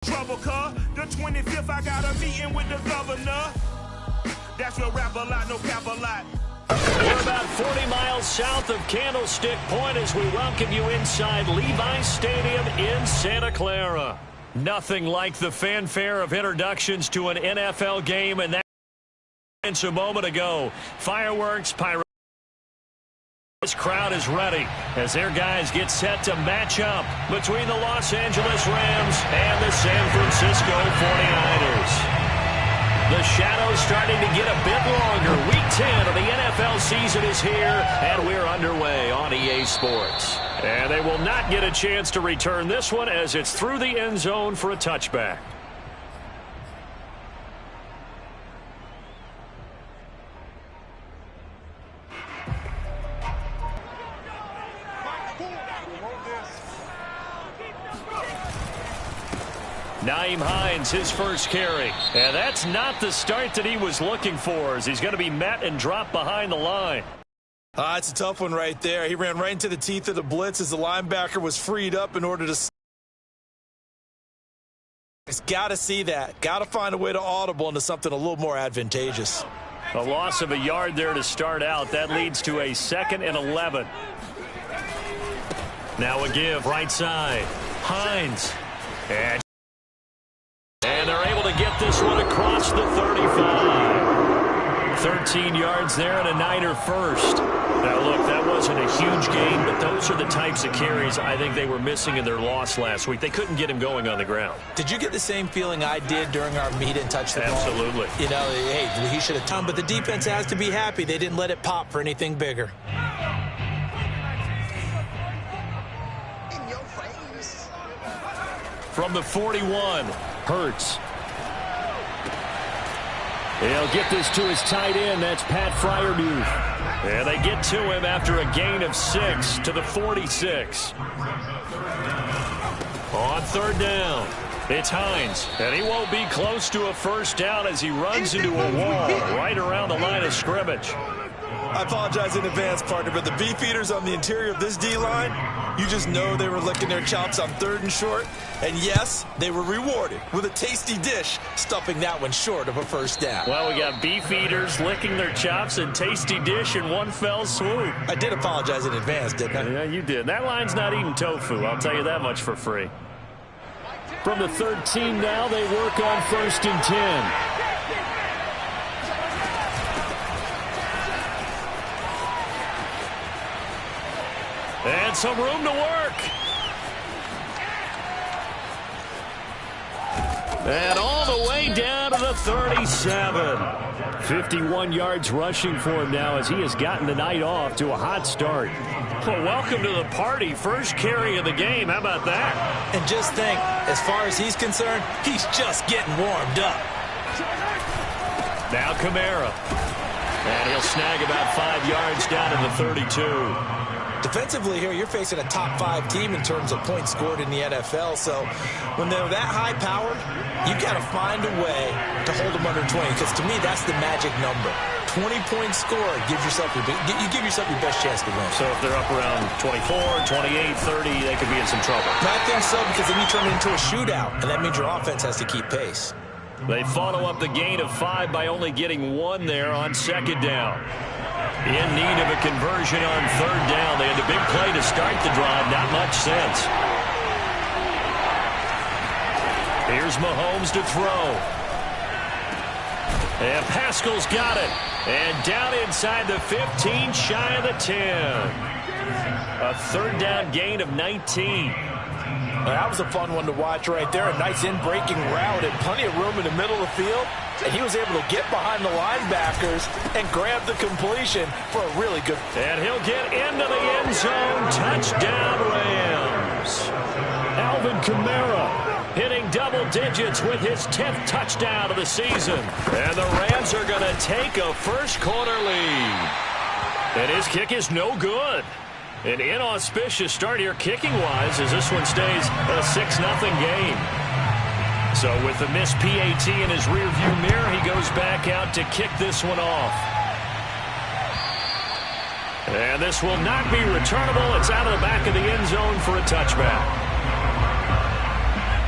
Trouble, cuz the 25th I got a meeting with the governor. That's where rap a lot, no cap a lot. We're about 40 miles south of Candlestick Point as we welcome you inside Levi's Stadium in Santa Clara. Nothing like the fanfare of introductions to an NFL game, and that's a moment ago. Fireworks, pyrotechnics. This crowd is ready as their guys get set to match up between the Los Angeles Rams and the San Francisco 49ers. The shadow's starting to get a bit longer. Week 10 of the NFL season is here, and we're underway on EA Sports. And they will not get a chance to return this one as it's through the end zone for a touchback. Nyheim Hines, his first carry. And that's not the start that he was looking for, as he's going to be met and dropped behind the line. It's a tough one right there. He ran right into the teeth of the blitz as the linebacker was freed up in order to... He's got to see that. Got to find a way to audible into something a little more advantageous. A loss of a yard there to start out. That leads to a 2nd and 11. Now a give, right side. Hines. And they're able to get this one across the 35. 13 yards there and a Niner first. Now, look, that wasn't a huge gain, but those are the types of carries I think they were missing in their loss last week. They couldn't get him going on the ground. Did you get the same feeling I did during our meet and touch the ball? Absolutely. You know, hey, he should have done, but the defense has to be happy they didn't let it pop for anything bigger. From the 41, Hurts. He'll get this to his tight end. That's Pat Freiermuth. And they get to him after a gain of 6 to the 46. On 3rd down, it's Hines. And he won't be close to a first down as he runs into a wall right around the line of scrimmage. I apologize in advance, partner, but the beefeaters on the interior of this D-line, you just know they were licking their chops on 3rd and short. And yes, they were rewarded with a tasty dish, stuffing that one short of a first down. Well, we got beefeaters licking their chops and tasty dish in one fell swoop. I did apologize in advance, didn't I? Yeah, you did. That line's not eating tofu, I'll tell you that much for free. From the 13 now, they work on 1st and 10. And some room to work. And all the way down to the 37. 51 yards rushing for him now as he has gotten the night off to a hot start. Well, welcome to the party. First carry of the game. How about that? And just think, as far as he's concerned, he's just getting warmed up. Now Kamara. And he'll snag about 5 yards down to the 32. Defensively here, you're facing a top 5 team in terms of points scored in the NFL. So when they're that high powered, you got to find a way to hold them under 20. Because to me, that's the magic number. 20 points scored gives yourself you give yourself your best chance to win. So if they're up around 24, 28, 30, they could be in some trouble. I think so, because then you turn it into a shootout, and that means your offense has to keep pace. They follow up the gain of 5 by only getting 1 there on 2nd down. In need of a conversion on 3rd down. They had a big play to start the drive. Not much sense. Here's Mahomes to throw. And Pascal's got it. And down inside the 15, shy of the 10. A 3rd down gain of 19. That was a fun one to watch right there. A nice in-breaking route and plenty of room in the middle of the field. And he was able to get behind the linebackers and grab the completion for a really good... And he'll get into the end zone. Touchdown, Rams. Alvin Kamara hitting double digits with his 10th touchdown of the season. And the Rams are going to take a first-quarter lead. And his kick is no good. An inauspicious start here kicking-wise as this one stays a 6-0 game. So with the missed PAT in his rearview mirror, he goes back out to kick this one off. And this will not be returnable. It's out of the back of the end zone for a touchback.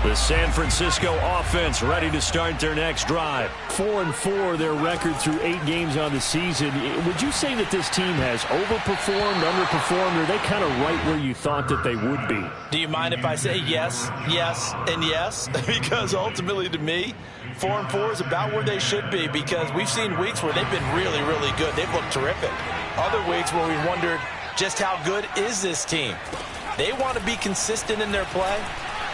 The San Francisco offense ready to start their next drive. 4-4, their record through 8 games on the season. Would you say that this team has overperformed, underperformed, or are they kind of right where you thought that they would be? Do you mind if I say yes, yes, and yes? Because ultimately to me, 4-4 is about where they should be, because we've seen weeks where they've been really, really good. They've looked terrific. Other weeks where we wondered just how good is this team. They want to be consistent in their play.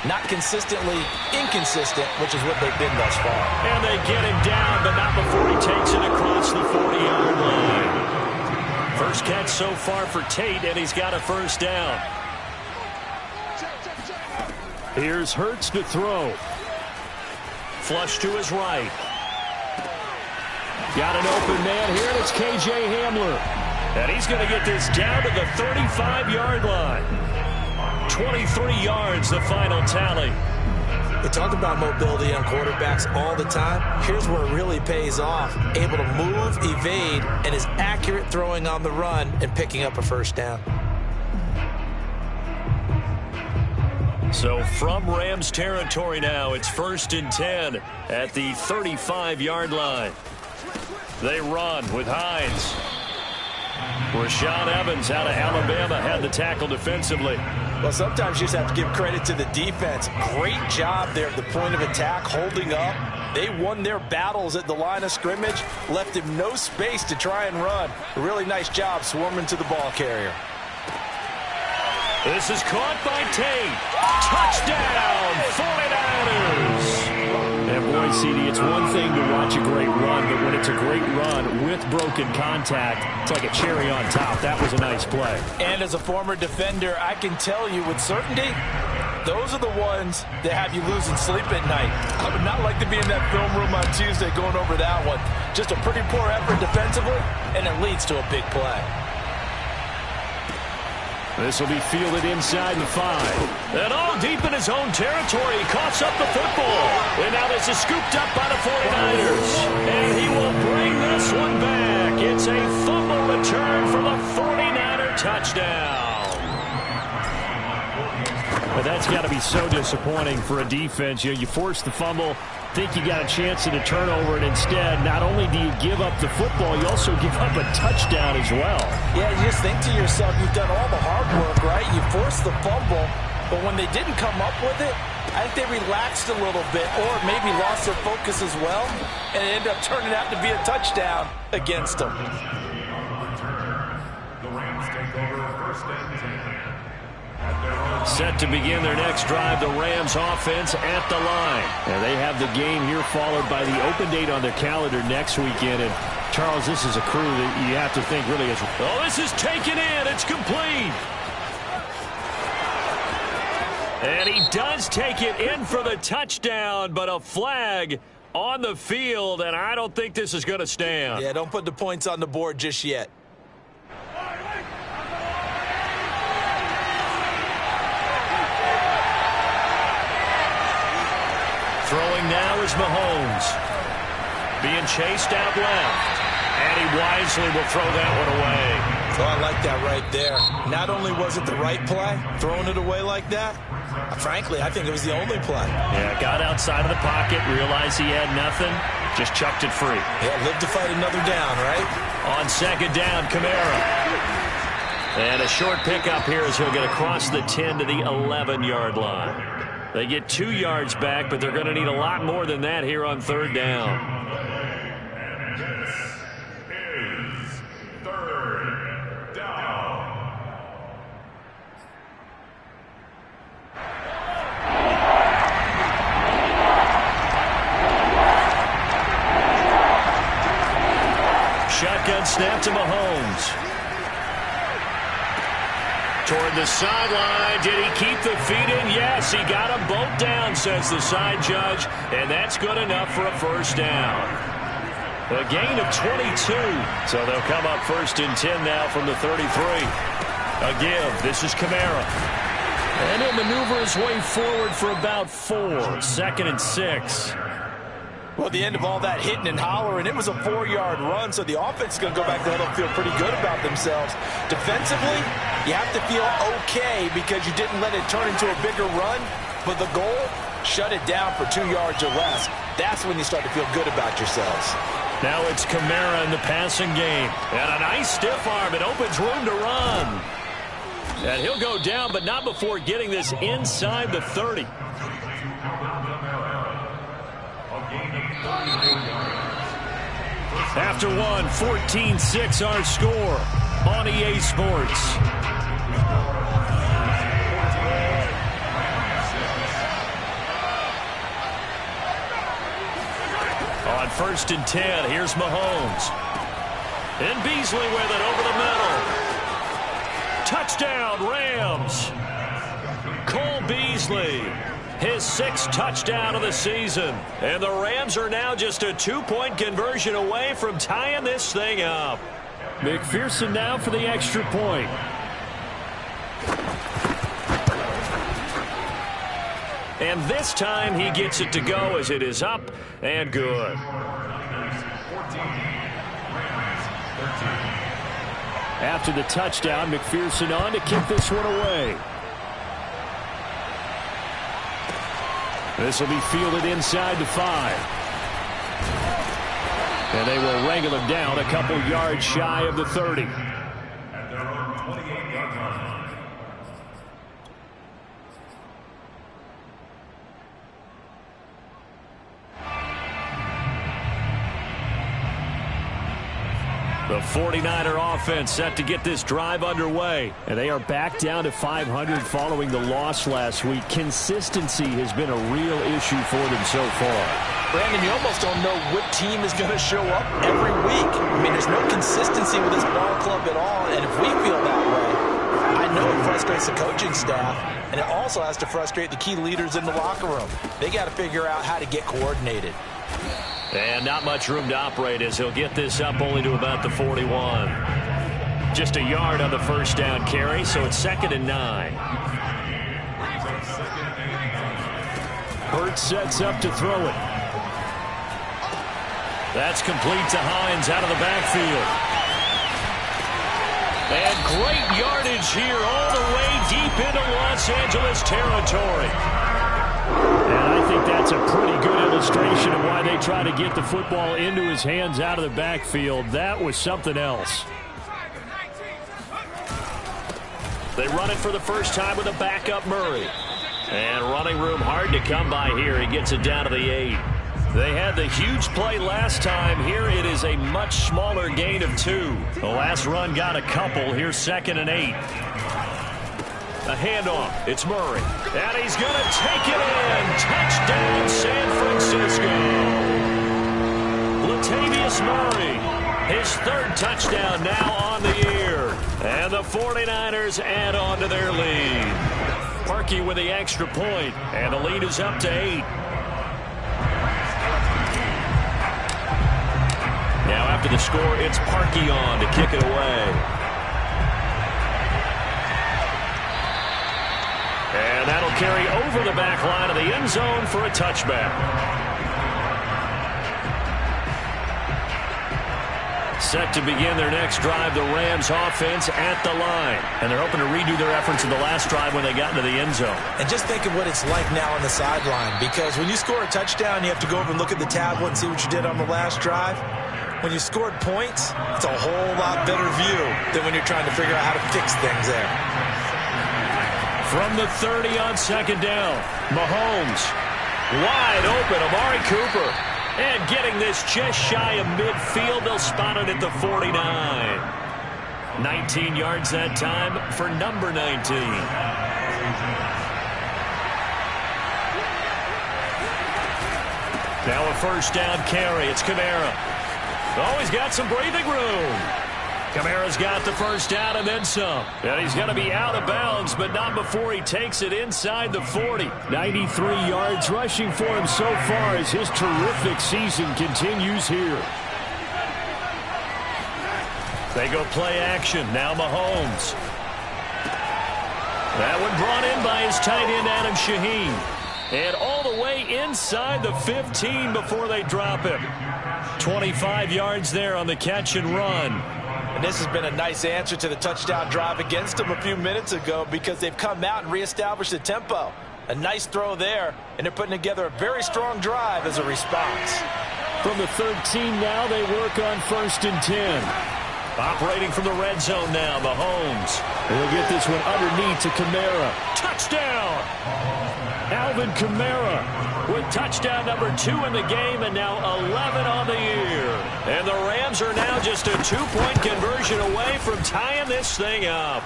Not consistently inconsistent, which is what they've been thus far. And they get him down, but not before he takes it across the 40-yard line. First catch so far for Tate, and he's got a first down. Here's Hurts to throw. Flush to his right. Got an open man here, and it's K.J. Hamler. And he's going to get this down to the 35-yard line. 23 yards, the final tally. We talk about mobility on quarterbacks all the time. Here's where it really pays off. Able to move, evade, and is accurate throwing on the run and picking up a first down. So from Rams territory now, it's 1st and 10 at the 35-yard line. They run with Hines. Rashaan Evans out of Alabama had the tackle defensively. Well, sometimes you just have to give credit to the defense. Great job there at the point of attack, holding up. They won their battles at the line of scrimmage, left him no space to try and run. A really nice job swarming to the ball carrier. This is caught by Tate. Touchdown, 49ers. And boy, CD, it's one thing to watch a great run, but when it's a great run with broken contact, it's like a cherry on top. That was a nice play. And as a former defender, I can tell you with certainty, those are the ones that have you losing sleep at night. I would not like to be in that film room on Tuesday going over that one. Just a pretty poor effort defensively, and it leads to a big play. This will be fielded inside the 5. And all deep in his own territory. He coughs up the football. And now this is scooped up by the 49ers. And he will bring this one back. It's a fumble return for the 49er touchdown. But that's got to be so disappointing for a defense. You force the fumble, think you got a chance at a turnover, and instead, not only do you give up the football, you also give up a touchdown as well. Yeah, you just think to yourself, you've done all the hard work, right? You forced the fumble, but when they didn't come up with it, I think they relaxed a little bit or maybe lost their focus as well, and it ended up turning out to be a touchdown against them. The Rams take over 1st and 10. Set to begin their next drive, the Rams offense at the line. And they have the game here followed by the open date on their calendar next weekend. And, Charles, this is a crew that you have to think really is. Oh, this is taken in. It's complete. And he does take it in for the touchdown, but a flag on the field, and I don't think this is going to stand. Yeah, don't put the points on the board just yet. Throwing now is Mahomes. Being chased out left. And he wisely will throw that one away. Oh, I like that right there. Not only was it the right play, throwing it away like that, frankly, I think it was the only play. Yeah, got outside of the pocket, realized he had nothing, just chucked it free. Yeah, live to fight another down, right? On 2nd down, Kamara. And a short pickup here as he'll get across the 10 to the 11-yard line. They get 2 yards back, but they're going to need a lot more than that here on 3rd down. And this is 3rd down. Shotgun snap to Mahomes. Toward the sideline. Did he keep the feet in? Yes, he got them both down, says the side judge, and that's good enough for a first down. A gain of 22, so they'll come up 1st and 10 now from the 33. A give. This is Kamara. And he'll maneuver his way forward for about 4. 2nd and 6. Well, the end of all that hitting and hollering, it was a 4-yard run, so the offense is going to go back to huddle and feel pretty good about themselves. Defensively, you have to feel okay because you didn't let it turn into a bigger run, but the goal, shut it down for 2 yards or less, that's when you start to feel good about yourselves. Now it's Kamara in the passing game. And a nice stiff arm. It opens room to run. And he'll go down, but not before getting this inside the 30. After one, 14-6 our score on EA Sports. On 1st and 10, here's Mahomes. And Beasley with it over the middle. Touchdown, Rams. Cole Beasley, his 6th touchdown of the season. And the Rams are now just a 2-point conversion away from tying this thing up. McPherson now for the extra point. And this time he gets it to go as it is up and good. After the touchdown, McPherson on to kick this one away. This will be fielded inside the 5. And they will wrangle him down a couple yards shy of the 30. The 49er offense set to get this drive underway. And they are back down to 500 following the loss last week. Consistency has been a real issue for them so far. Brandon, you almost don't know what team is going to show up every week. I mean, there's no consistency with this ball club at all. And if we feel that way, I know it frustrates the coaching staff. And it also has to frustrate the key leaders in the locker room. They got to figure out how to get coordinated. And not much room to operate as he'll get this up only to about the 41. Just a yard on the first down carry, so it's 2nd and 9. Hurts sets up to throw it. That's complete to Hines out of the backfield. And great yardage here all the way deep into Los Angeles territory. And I think that's a pretty good illustration of why they try to get the football into his hands out of the backfield. That was something else. They run it for the first time with a backup Murray. And running room hard to come by here. He gets it down to the 8. They had the huge play last time. Here it is a much smaller gain of 2. The last run got a couple. Here's 2nd and 8. A handoff. It's Murray. And he's going to take it in. Touchdown, San Francisco. Latavius Murray. His 3rd touchdown now on the year. And the 49ers add on to their lead. Parkey with the extra point. And the lead is up to 8. Now after the score, it's Parkey on to kick it away. And that'll carry over the back line of the end zone for a touchback. Set to begin their next drive, the Rams offense at the line. And they're hoping to redo their efforts in the last drive when they got into the end zone. And just think of what it's like now on the sideline. Because when you score a touchdown, you have to go over and look at the tablet and see what you did on the last drive. When you scored points, it's a whole lot better view than when you're trying to figure out how to fix things there. From the 30 on 2nd down, Mahomes wide open, Amari Cooper. And getting this just shy of midfield, they'll spot it at the 49. 19 yards that time for number 19. Now a 1st down carry. It's Kamara. Oh, he's got some breathing room. Kamara's got the 1st down and then some. And he's going to be out of bounds, but not before he takes it inside the 40. 93 yards rushing for him so far as his terrific season continues here. They go play action. Now Mahomes. That one brought in by his tight end, Adam Shaheen. And all the way inside the 15 before they drop him. 25 yards there on the catch and run. And this has been a nice answer to the touchdown drive against them a few minutes ago because they've come out and reestablished the tempo. A nice throw there, and they're putting together a very strong drive as a response. From the 13 now, they work on 1st and 10. Operating from the red zone now, Mahomes. He'll get this one underneath to Kamara. Touchdown! Alvin Kamara with touchdown number 2 in the game, and now 11 on the year. And the Rams are now just a 2-point conversion away from tying this thing up.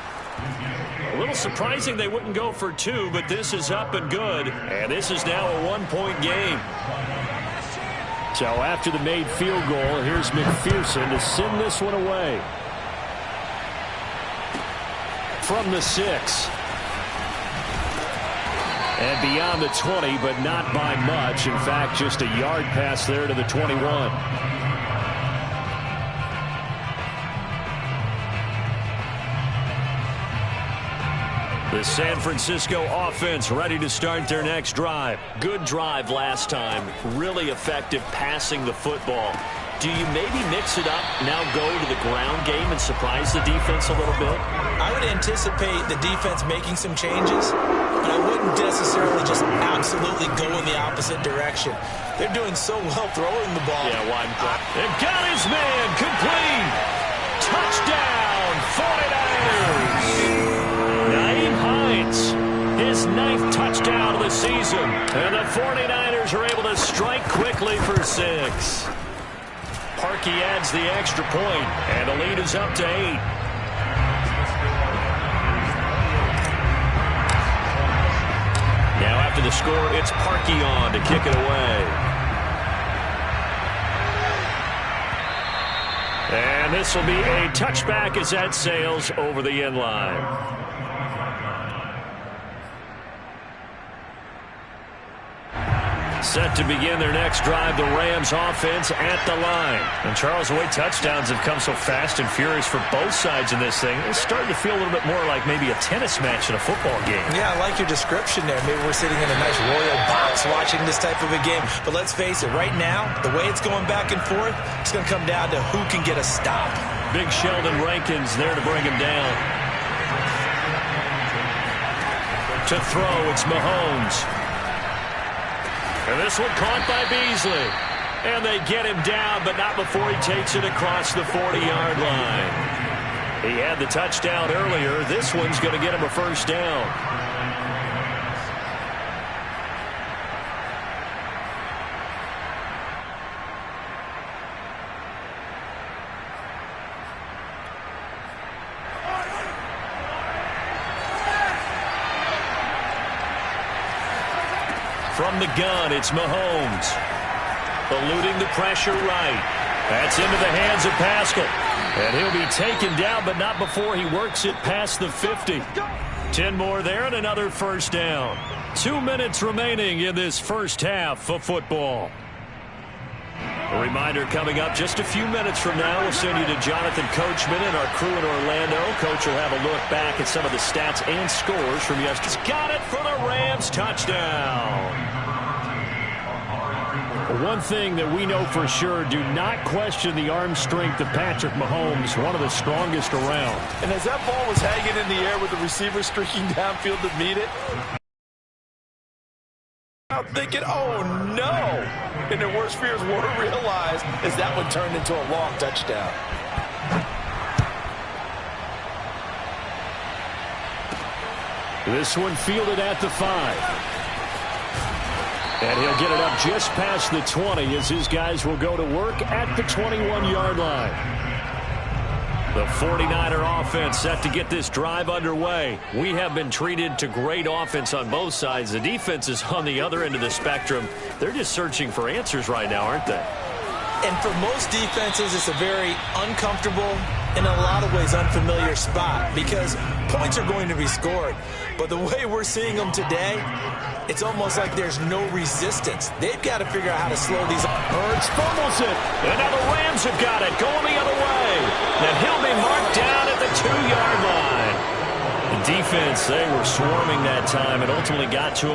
A little surprising they wouldn't go for 2, but this is up and good. And this is now a 1-point game. So after the made field goal, here's McPherson to send this one away. From the 6. And beyond the 20, but not by much. In fact, just a yard pass there to the 21. The San Francisco offense ready to start their next drive. Good drive last time. Really effective passing the football. Do you maybe mix it up, now go to the ground game and surprise the defense a little bit? I would anticipate the defense making some changes, but I wouldn't necessarily just absolutely go in the opposite direction. They're doing so well throwing the ball. Yeah, wide drop. And got his man. Complete. Touchdown, 49ers. His 9th touchdown of the season. And the 49ers are able to strike quickly for 6. Parkey adds the extra point, and the lead is up to 8. Now after the score, it's Parkey on to kick it away. And this will be a touchback as that sails over the end line. Set to begin their next drive, the Rams offense at the line. And Charles, the way touchdowns have come so fast and furious for both sides in this thing, it's starting to feel a little bit more like maybe a tennis match in a football game. Yeah, I like your description there. Maybe we're sitting in a nice royal box watching this type of a game. But let's face it, right now, the way it's going back and forth, it's going to come down to who can get a stop. Big Sheldon Rankins there to bring him down. To throw, it's Mahomes. And this one caught by Beasley. And they get him down, but not before he takes it across the 40-yard line. He had the touchdown earlier. This one's going to get him a first down. From the gun, it's Mahomes. Eluding the pressure right. That's into the hands of Pascal. And he'll be taken down, but not before he works it past the 50. 10 more there and another first down. 2 minutes remaining in this first half of football. A reminder coming up just a few minutes from now. We'll send you to Jonathan Coachman and our crew in Orlando. Coach will have a look back at some of the stats and scores from yesterday's. Got it for the Rams touchdown. One thing that we know for sure, do not question the arm strength of Patrick Mahomes, one of the strongest around. And as that ball was hanging in the air with the receiver streaking downfield to meet it, I'm thinking, oh no! And their worst fears were realized as that one turned into a long touchdown. This one fielded at the 5. And he'll get it up just past the 20 as his guys will go to work at the 21-yard line. The 49er offense set to get this drive underway. We have been treated to great offense on both sides. The defense is on the other end of the spectrum. They're just searching for answers right now, aren't they? And for most defenses, it's a very uncomfortable, in a lot of ways, unfamiliar spot because points are going to be scored. But the way we're seeing them today, it's almost like there's no resistance. They've got to figure out how to slow these up. Hurts fumbles it. And now the Rams have got it, going the other way. And he'll be marked down at the 2-yard line. The defense, they were swarming that time and ultimately got to him.